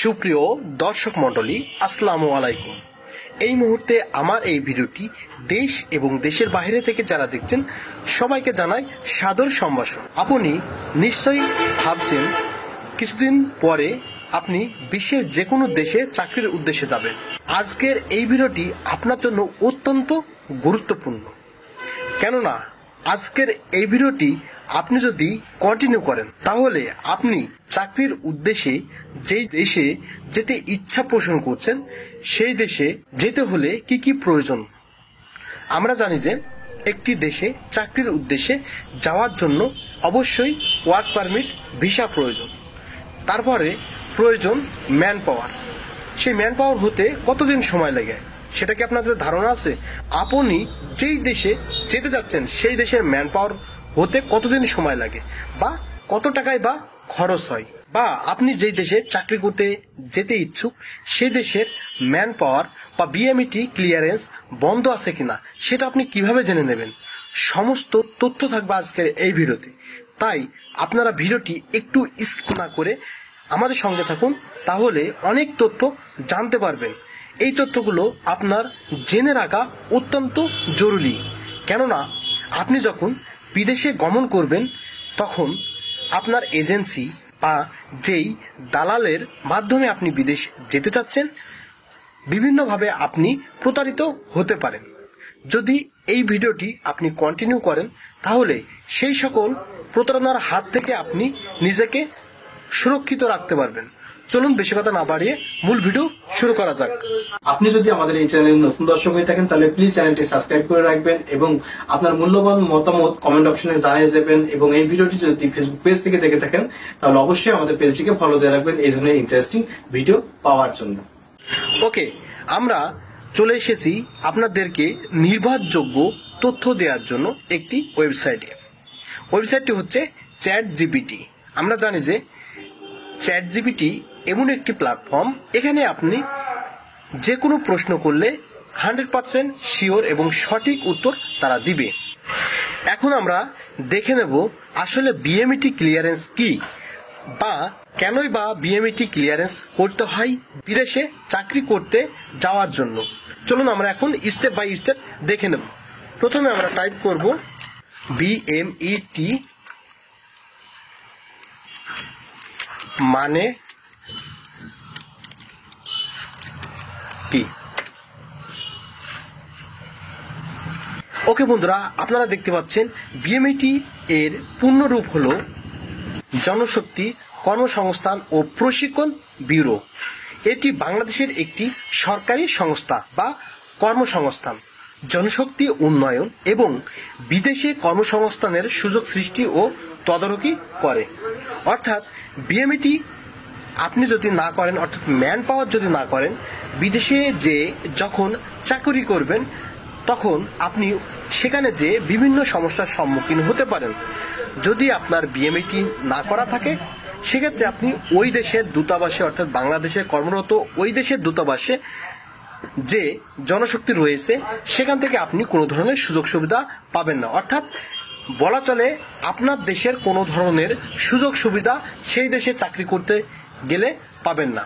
সুপ্রিয় দর্শক মণ্ডলী, আসসালামু আলাইকুম। এই মুহূর্তে আমার এই ভিডিওটি দেশ এবং দেশের বাইরে থেকে যারা দেখছেন সবাইকে জানাই সাদর সম্ভাষণ। আপনি নিশ্চয়ই ভাবছেন কিছুদিন পরে আপনি বিশ্বের যে কোনো দেশে চাকরির উদ্দেশ্যে যাবেন। আজকের এই ভিডিওটি আপনার জন্য অত্যন্ত গুরুত্বপূর্ণ, কেননা আজকের এই ভিডিওটি আপনি যদি কন্টিনিউ করেন তাহলে আপনি চাকরির উদ্দেশ্যে যেই দেশে যেতে ইচ্ছা পোষণ করছেন সেই দেশে যেতে হলে কি কি প্রয়োজন। আমরা জানি যে একটি দেশে চাকরির উদ্দেশ্যে যাওয়ার জন্য অবশ্যই ওয়ার্ক পারমিট, ভিসা প্রয়োজন। তারপরে প্রয়োজন ম্যান পাওয়ার। সেই ম্যান পাওয়ার হতে কতদিন সময় লাগে সেটা কি আপনাদের ধারণা আছে? আপনি যেই দেশে যেতে যাচ্ছেন সেই দেশের ম্যান পাওয়ার হতে কতদিন সময় লাগে বা কত টাকায় বা খরচ হয়, বা আপনি যেই দেশে চাকরি করতে যেতে ইচ্ছুক সেই দেশের ম্যান পাওয়ার বা বিএমইটি ক্লিয়ারেন্স বন্ধ আছে কিনা সেটা আপনি কিভাবে জেনে নেবেন, সমস্ত তথ্য থাকবে আজকের এই ভিডিওতে। তাই আপনারা ভিডিওটি একটু স্কিপ না করে আমাদের সঙ্গে থাকুন, তাহলে অনেক তথ্য জানতে পারবেন। এই তথ্যগুলো আপনার জেনে রাখা অত্যন্ত জরুরি, কেননা আপনি যখন বিদেশে গমন করবেন তখন আপনার এজেন্সি বা যেই দালালের মাধ্যমে আপনি বিদেশ যেতে চাচ্ছেন বিভিন্নভাবে আপনি প্রতারিত হতে পারেন। যদি এই ভিডিওটি আপনি কন্টিনিউ করেন তাহলে সেই সকল প্রতারণার হাত থেকে আপনি নিজেকে সুরক্ষিত রাখতে পারবেন। চলুন বেশি কথা না বাড়িয়ে মূল ভিডিও শুরু করা যাক। আপনি যদি আমাদের এই চ্যানেলে নতুন দর্শক হয়ে থাকেন তাহলে প্লিজ চ্যানেলটি সাবস্ক্রাইব করে রাখবেন এবং আপনার মূল্যবান মতামত কমেন্ট অপশনে জানিয়ে যাবেন। এবং এই ভিডিওটি যদি ফেসবুক পেজ থেকে দেখে থাকেন তাহলে অবশ্যই আমাদের পেজটিকে ফলো দিয়ে রাখবেন এই ধরনের ইন্টারেস্টিং ভিডিও পাওয়ার জন্য। ওকে, আমরা চলে এসেছি আপনাদেরকে নির্ভরযোগ্য তথ্য দেওয়ার জন্য একটি ওয়েবসাইটে। ওয়েবসাইটটি হচ্ছে চ্যাট জিপিটি। আমরা জানি যে চ্যাট জিপিটি এমন একটি প্ল্যাটফর্ম, এখানে আপনি যে কোনো প্রশ্ন করলে 100% শিওর এবং সঠিক উত্তর তারা দিবে। এখন আমরা দেখে নেব আসলে বিএমইটি ক্লিয়ারেন্স কি, বা কেনই বা বিএমইটি ক্লিয়ারেন্স করতে হয় বিদেশে চাকরি করতে যাওয়ার জন্য। চলুন আমরা এখন স্টেপ বাই স্টেপ দেখে নেব। প্রথমে আমরা টাইপ করব বিএমইটি মানে কি। ওকে বন্ধুরা, আপনারা দেখতে পাচ্ছেন বিএমইটি এর পূর্ণরূপ হলো জনশক্তি কর্মসংস্থান ও প্রশিক্ষণ ব্যুরো। এটি বাংলাদেশের একটি সরকারি সংস্থা বা কর্মসংস্থান, জনশক্তি উন্নয়ন এবং বিদেশে কর্মসংস্থানের সুযোগ সৃষ্টি ও তদারকি করে। অর্থাৎ বিএমইটি আপনি যদি না করেন, অর্থাৎ ম্যান পাওয়ার যদি না করেন, বিদেশে যে যখন চাকরি করবেন তখন আপনি সেখানে যে বিভিন্ন সমস্যার সম্মুখীন হতে পারেন। যদি আপনার বিএমইটি না করা থাকে সেক্ষেত্রে আপনি ওই দেশের দূতাবাসে, অর্থাৎ বাংলাদেশে কর্মরত ওই দেশের দূতাবাসে যে জনশক্তি রয়েছে সেখান থেকে আপনি কোনো ধরনের সুযোগ সুবিধা পাবেন না। অর্থাৎ বলা চলে আপনার দেশের কোনো ধরনের সুযোগ সুবিধা সেই দেশে চাকরি করতে গেলে পাবেন না।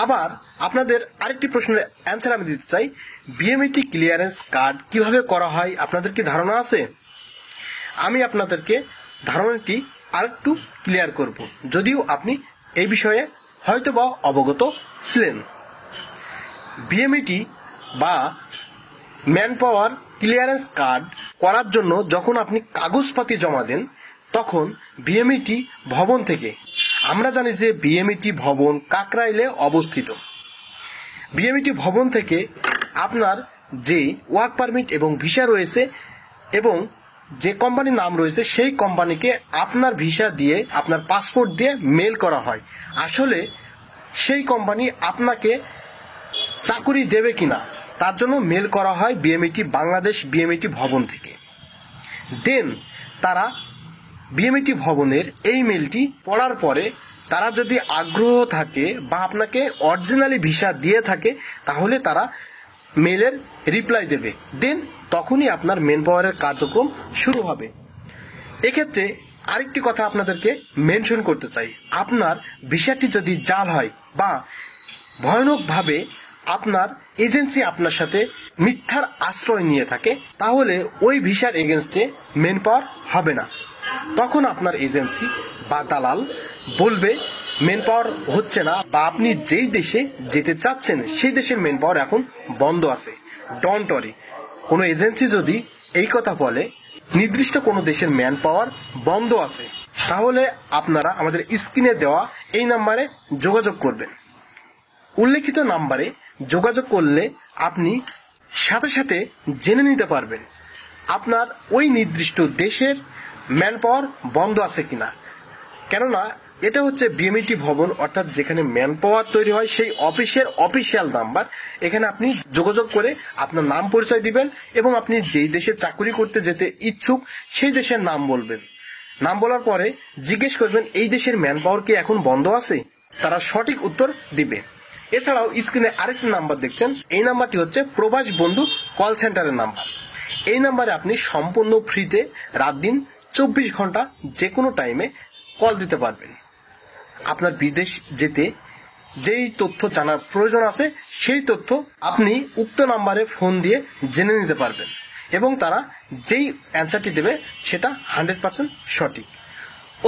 আবার আপনাদের আরেকটি প্রশ্নের অ্যান্সার আমি দিতে চাই, বিএমইটি ক্লিয়ারেন্স কার্ড কিভাবে করা হয় আপনাদের কি ধারণা আছে? আমি আপনাদেরকে ধারণাটি আরেকটু ক্লিয়ার করব, যদিও আপনি এই বিষয়ে হয়তো বা অবগত ছিলেন। বিএমইটি বা ম্যান পাওয়ার ক্লিয়ারেন্স কার্ড করার জন্য যখন আপনি কাগজপাতি জমা দেন তখন বিএমইটি ভবন থেকে, আমরা জানি যে বিএমইটি ভবন কাকরাইলে অবস্থিত, বিএমইটি ভবন থেকে আপনার যে ওয়ার্ক পারমিট এবং ভিসা রয়েছে এবং যে কোম্পানির নাম রয়েছে সেই কোম্পানিকে আপনার ভিসা দিয়ে, আপনার পাসপোর্ট দিয়ে মেল করা হয়। আসলে সেই কোম্পানি আপনাকে চাকরি দেবে কিনা তার জন্য মেল করা হয় বিএমইটি বাংলাদেশ বিএমইটি ভবন থেকে। দেন তারা বিএমইটি ভবনের এই মেলটি পড়ার পরে তারা যদি আগ্রহ থাকে বা আপনাকে অরিজিনালি ভিসা দিয়ে থাকে তাহলে তারা মেলের রিপ্লাই দেবে। দেন তখনই আপনার মেন পাওয়ারের কার্যক্রম শুরু হবে। এক্ষেত্রে আরেকটি কথা আপনাদেরকে মেনশন করতে চাই, আপনার ভিসাটি যদি জাল হয় বা ভয়ানকভাবে আপনার এজেন্সি আপনার সাথে মিথ্যার আশ্রয় নিয়ে থাকে, তাহলে ওই ভিসার এগেনস্টে মেন পাওয়ার হবে না। তখন আপনার এজেন্সি বা দালাল বলবে মেন পাওয়ার হচ্ছে না, বা আপনি যেই দেশে যেতে চাচ্ছেন সেই দেশের মেন পাওয়ার এখন বন্ধ আছে। ডোন্ট ওয়ারি, কোনো এজেন্সি যদি এই কথা বলে নির্দিষ্ট কোনো দেশের ম্যান পাওয়ার বন্ধ আছে, তাহলে আপনারা আমাদের স্ক্রিনে দেওয়া এই নাম্বারে যোগাযোগ করবেন। উল্লেখিত নাম্বারে যোগাযোগ করলে আপনি সাথে সাথে জেনে নিতে পারবেন আপনার ওই নির্দিষ্ট দেশের ম্যান পাওয়ার বন্ধ আছে কিনা। কেননা এটা হচ্ছে বিএমইটি ভবন, অর্থাৎ যেখানে ম্যান পাওয়ার তৈরি হয় সেই অফিসের অফিসিয়াল নাম্বার। এখানে আপনি যোগাযোগ করে আপনার নাম পরিচয় দিবেন এবং আপনি যেই দেশে চাকরি করতে যেতে ইচ্ছুক সেই দেশের নাম বলবেন। নাম বলার পরে জিজ্ঞেস করবেন এই দেশের ম্যান পাওয়ার কি এখন বন্ধ আছে, তারা সঠিক উত্তর দিবে। এছাড়াও স্ক্রিনে আরেকটি নাম্বার দেখছেন, এই নাম্বারটি হচ্ছে প্রবাস বন্ধু কল সেন্টারের নাম্বার। এই নাম্বারে আপনি সম্পূর্ণ ফ্রিতে রাত দিন 24 ঘন্টা যে কোনো টাইমে কল দিতে পারবেন। আপনার বিদেশ যেতে যেই তথ্য জানার প্রয়োজন আছে সেই তথ্য আপনি উক্ত নাম্বারে ফোন দিয়ে জেনে নিতে পারবেন এবং তারা যেই অ্যান্সারটি দেবে সেটা 100% সঠিক।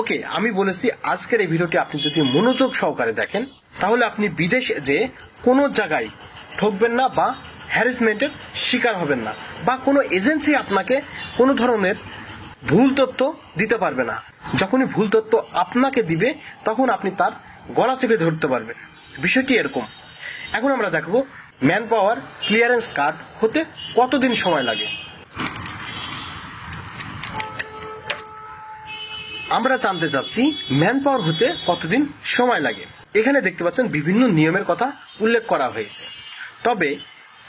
ওকে, আমি বলেছি আজকের এই ভিডিওটি আপনি যদি মনোযোগ সহকারে দেখেন তাহলে আপনি বিদেশ যে কোনো জায়গায় ঠকবেন না বা হ্যারাসমেন্টের শিকার হবেন না, বা কোনো এজেন্সি আপনাকে কোনো ধরনের ভুল তথ্য দিতে পারবে না। যখনই ভুল তথ্য আপনাকে দিবে তখন আপনি তার গলা চেপে ধরতে পারবেন। বিষয়টি এরকম। এখন আমরা দেখব ম্যান পাওয়ার ক্লিয়ারেন্স কার্ড হতে কতদিন সময় লাগে। আমরা জানতে চাচ্ছি ম্যান পাওয়ার হতে কতদিন সময় লাগে। এখানে দেখতে পাচ্ছেন বিভিন্ন নিয়মের কথা উল্লেখ করা হয়েছে। তবে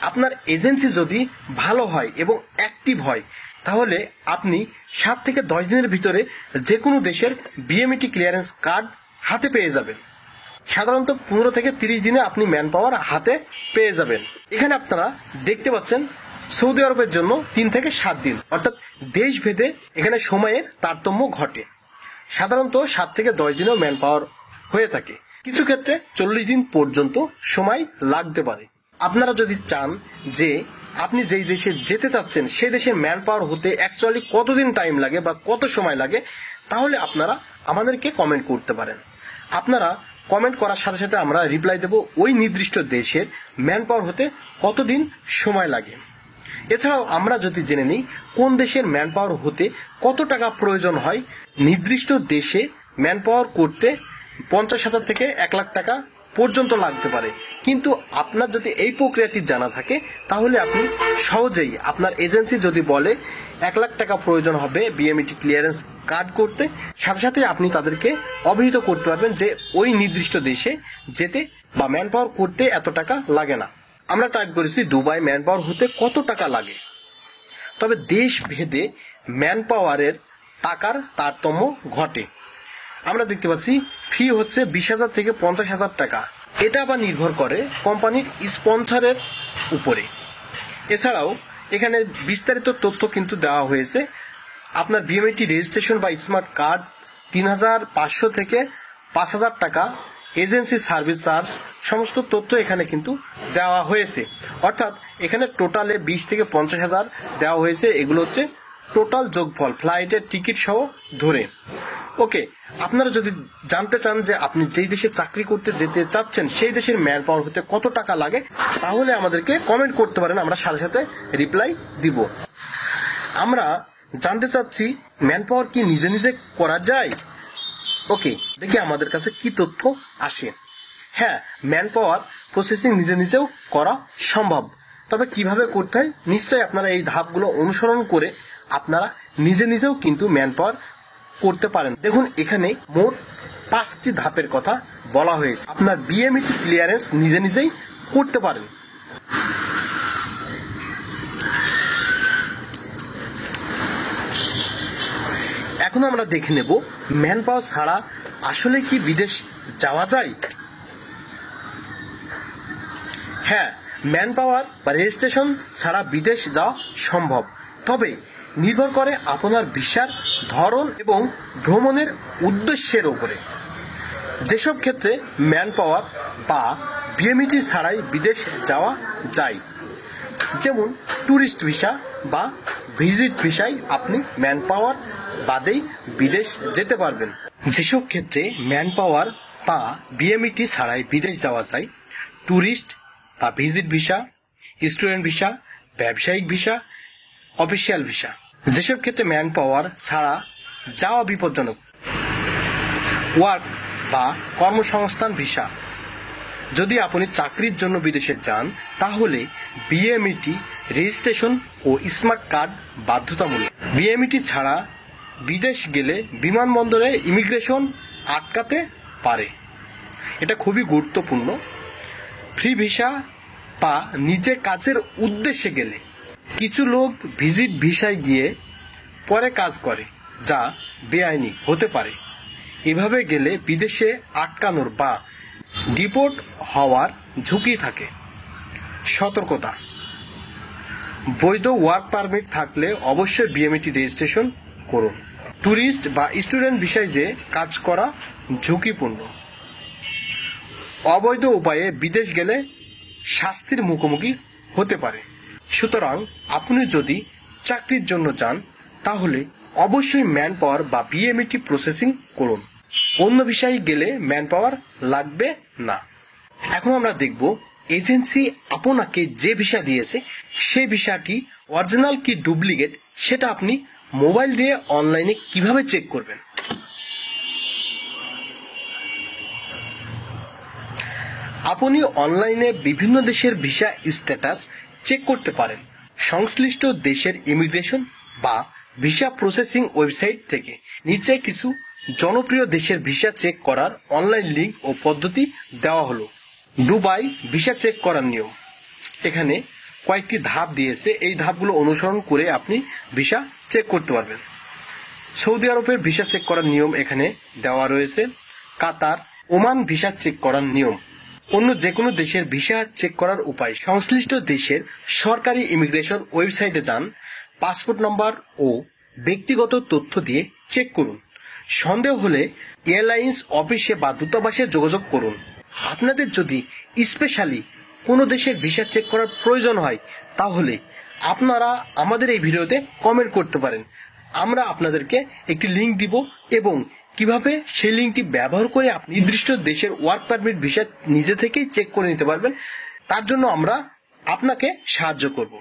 আপনার এজেন্সি যদি ভালো হয় এবং অ্যাক্টিভ হয় তাহলে আপনি 7 থেকে 10 দিনের ভিতরে যে কোনো দেশের বিএমইটি ক্লিয়ারেন্স কার্ড হাতে পেয়ে যাবেন। সাধারণত 15 থেকে 30 দিনে আপনি ম্যান পাওয়ার হাতে পেয়ে যাবেন। এখানে আপনারা দেখতে পাচ্ছেন সৌদি আরবের জন্য 3 থেকে 7 দিন, অর্থাৎ দেশ ভেদে এখানে সময়ের তারতম্য ঘটে। সাধারণত 7 থেকে 10 দিনেও ম্যান পাওয়ার হয়ে থাকে, কিছু ক্ষেত্রে 40 দিন পর্যন্ত সময় লাগতে পারে। আপনারা যদি চান যে আপনি যেই দেশে যেতে চাচ্ছেন সেই দেশের ম্যান পাওয়ার হতে অ্যাকচুয়ালি কতদিন টাইম লাগে বা কত সময় লাগে, তাহলে আপনারা আমাদেরকে কমেন্ট করতে পারেন। আপনারা কমেন্ট করার সাথে সাথে আমরা রিপ্লাই দেব ওই নির্দিষ্ট দেশের ম্যান পাওয়ার হতে কতদিন সময় লাগে। এছাড়াও আমরা যদি জেনে নিই কোন দেশের ম্যান পাওয়ার হতে কত টাকা প্রয়োজন হয়, নির্দিষ্ট দেশে ম্যান পাওয়ার করতে 50,000 থেকে 1 লাখ টাকা পর্যন্ত লাগতে পারে। কিন্তু আপনার যদি এই প্রক্রিয়াটি জানা থাকে তাহলে আপনি সহজেই আপনার এজেন্সি যদি বলে 1 লাখ টাকা প্রয়োজন হবে বিএমইটি ক্লিয়ারেন্স কার্ড করতে, সাথে সাথে আপনি তাদেরকে অবহিত করতে পারবেন যে ওই নির্দিষ্ট দেশে যেতে বা ম্যান পাওয়ার করতে এত টাকা লাগে না। আমরা টাইপ করেছি দুবাই ম্যান পাওয়ার হতে কত টাকা লাগে। তবে দেশ ভেদে ম্যান পাওয়ারের টাকার তারতম্য ঘটে। আমরা দেখতে পাচ্ছি ফি হচ্ছে 20,000 থেকে 50,000 টাকা। এটা আবার নির্ভর করে কোম্পানির স্পন্সরের উপরে। এছাড়াও এখানে বিস্তারিত তথ্য কিন্তু দেওয়া হয়েছে। আপনার বিএমইটি রেজিস্ট্রেশন বা স্মার্ট কার্ড 3,500 থেকে 5,000 টাকা, এজেন্সি সার্ভিস চার্জ, সমস্ত তথ্য এখানে কিন্তু দেওয়া হয়েছে। অর্থাৎ এখানে টোটালে 20 থেকে 50,000 দেওয়া হয়েছে। এগুলো হচ্ছে টোটাল যোগফল ফ্লাইটের টিকিট সহ ধরে। ওকে, আপনারা যদি জানতে চান যে আপনি যেই দেশে চাকরি করতে যেতে চাচ্ছেন সেই দেশের ম্যান পাওয়ার হতে কত টাকা লাগে, তাহলে আমাদেরকে কমেন্ট করতে পারেন, আমরা সাথে সাথে রিপ্লাই দিব। আমরা জানতে চাচ্ছি ম্যান পাওয়ার কি নিজে নিজে করা যায়। ওকে, দেখি আমাদের কাছে কি তথ্য আসে। হ্যাঁ, ম্যান পাওয়ার প্রসেসিং নিজে নিজেও করা সম্ভব। তবে কিভাবে করতে হয় নিশ্চয়ই আপনারা এই ধাপগুলো অনুসরণ করে আপনারা নিজে নিজেও কিন্তু ম্যান পাওয়ার করতে পারেন। দেখুন এখানে মোট 5টি ধাপের কথা বলা হয়েছে। আপনার বিএমইটি ক্লিয়ারেন্স নিজে নিজেই করতে পারেন। এখন আমরা দেখে নেব ম্যান পাওয়ার ছাড়া আসলে কি বিদেশ যাওয়া যায়। হ্যাঁ, ম্যান পাওয়ার বা রেজিস্ট্রেশন ছাড়া বিদেশ যাওয়া সম্ভব, তবে নির্ভর করে আপনার ভিসার ধরন এবং ভ্রমণের উদ্দেশ্যের উপরে। যেসব ক্ষেত্রে ম্যান পাওয়ার বা বিএমইটি ছাড়াই বিদেশ যাওয়া যায়, যেমন ট্যুরিস্ট ভিসা বা ভিজিট ভিসায় আপনি ম্যান পাওয়ার বাদেই বিদেশ যেতে পারবেন। যেসব ক্ষেত্রে ম্যান পাওয়ার বা বিএমইটি ছাড়াই বিদেশ যাওয়া যায়, ট্যুরিস্ট বা ভিজিট ভিসা, স্টুডেন্ট ভিসা, ব্যবসায়িক ভিসা, অফিসিয়াল ভিসা। যেসব ক্ষেত্রে ম্যান পাওয়ার ছাড়া যাওয়া বিপজ্জনক, ওয়ার্ক বা কর্মসংস্থান ভিসা। যদি আপনি চাকরির জন্য বিদেশে যান তাহলে বিএমইটি রেজিস্ট্রেশন ও স্মার্ট কার্ড বাধ্যতামূলক। বিএমইটি ছাড়া বিদেশ গেলে বিমানবন্দরে ইমিগ্রেশন আটকাতে পারে, এটা খুবই গুরুত্বপূর্ণ। ফ্রি ভিসা বা নিজে কাজের উদ্দেশ্যে গেলে কিছু লোক ভিজিট ভিসায় গিয়ে পরে কাজ করে, যা বেআইনি হতে পারে। এভাবে গেলে বিদেশে আটকানোর বা ডিপোর্ট হওয়ার ঝুঁকি থাকে। সতর্কতা: বৈধ ওয়ার্ক পারমিট থাকলে অবশ্যই বিএমইটি রেজিস্ট্রেশন করুন। ট্যুরিস্ট বা স্টুডেন্ট ভিসায় যে কাজ করা ঝুঁকিপূর্ণ। অবৈধ উপায়ে বিদেশ গেলে শাস্তির মুখোমুখি হতে পারে। সুতরাং আপনি যদি চাকরির জন্য যান তাহলে অবশ্যই ম্যান পাওয়ার বা বিএমইটি প্রসেসিং করুন। অন্য ভিসায় গেলে ম্যান পাওয়ার লাগবে না। এখন আমরা দেখব এজেন্সি আপনাকে যে ভিসা দিয়েছে সেই ভিসাটি অরিজিনাল কি ডুপ্লিকেট সেটা আপনি মোবাইল দিয়ে অনলাইনে কিভাবে চেক করবেন। আপনি অনলাইনে বিভিন্ন দেশের ভিসা স্ট্যাটাস চেক করতে পারেন সংশ্লিষ্ট দেশের ইমিগ্রেশন বা ভিসা প্রসেসিং ওয়েবসাইট থেকে। নিচে কিছু জনপ্রিয় দেশের ভিসা চেক করার অনলাইন লিঙ্ক ও পদ্ধতি দেওয়া হলো। দুবাই ভিসা চেক করার নিয়ম। এখানে কয়েকটি ধাপ দিয়েছে, এই ধাপগুলো অনুসরণ করে আপনি ভিসা চেক করতে পারবেন। সৌদি আরবের ভিসা চেক করার নিয়ম এখানে দেওয়া রয়েছে। কাতার, ওমান ভিসা চেক করার নিয়ম। অন্য যে কোনো দেশের ভিসা চেক করার উপায়। সংশ্লিষ্ট দেশের সরকারি ইমিগ্রেশন ওয়েবসাইটে যান, পাসপোর্ট নম্বর ও ব্যক্তিগত তথ্য দিয়ে চেক করুন। সন্দেহ হলে এয়ারলাইন্স অফিসে বা দূতাবাসে যোগাযোগ করুন। আপনাদের যদি স্পেশালি কোনো দেশের ভিসা চেক করার প্রয়োজন হয় তাহলে আপনারা আমাদের এই ভিডিওতে কমেন্ট করতে পারেন। আমরা আপনাদেরকে একটি লিঙ্ক দিব এবং কিভাবে সেই লিঙ্কটি ব্যবহার করে আপনি নির্দিষ্ট দেশের ওয়ার্ক পারমিট ভিসা নিজে থেকেই চেক করে নিতে পারবেন, তার জন্য আমরা আপনাকে সাহায্য করব।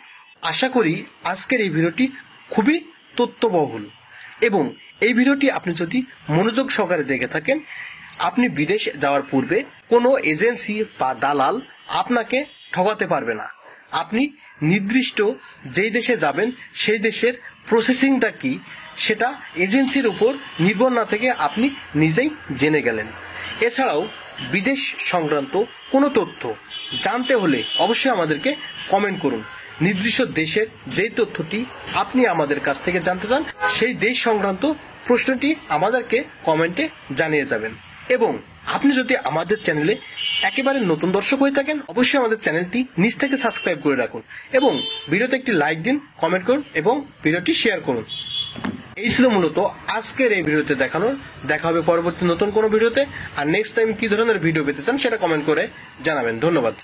আশা করি আজকের এই ভিডিওটি খুবই তথ্যবহুল এবং এই ভিডিওটি আপনি যদি মনোযোগ সহকারে দেখে থাকেন, আপনি বিদেশ যাওয়ার পূর্বে কোনো এজেন্সি বা দালাল আপনাকে ঠকাতে পারবে না। আপনি নির্দিষ্ট যেই দেশে যাবেন সেই দেশের প্রসেসিংটা কি সেটা এজেন্সির উপর নির্ভর না থেকে আপনি নিজেই জেনে গেলেন। এছাড়াও বিদেশ সংক্রান্ত কোনো তথ্য জানতে হলে অবশ্যই আমাদেরকে কমেন্ট করুন। নির্দিষ্ট দেশের যেই তথ্যটি আপনি আমাদের কাছ থেকে জানতে চান সেই দেশ সংক্রান্ত প্রশ্নটি আমাদেরকে কমেন্টে জানিয়ে যাবেন। এবং আপনি যদি আমাদের চ্যানেলে একেবারে নতুন দর্শক হয়ে থাকেন অবশ্যই আমাদের চ্যানেলটি নিচ থেকে সাবস্ক্রাইব করে রাখুন এবং ভিডিওতে একটি লাইক দিন, কমেন্ট করুন এবং ভিডিওটি শেয়ার করুন। এই ছিল মূলত আজকের এই ভিডিওতে দেখানোর। দেখা হবে পরবর্তী নতুন কোনো ভিডিওতে। আর নেক্সট টাইম কি ধরনের ভিডিও পেতে চান সেটা কমেন্ট করে জানাবেন। ধন্যবাদ।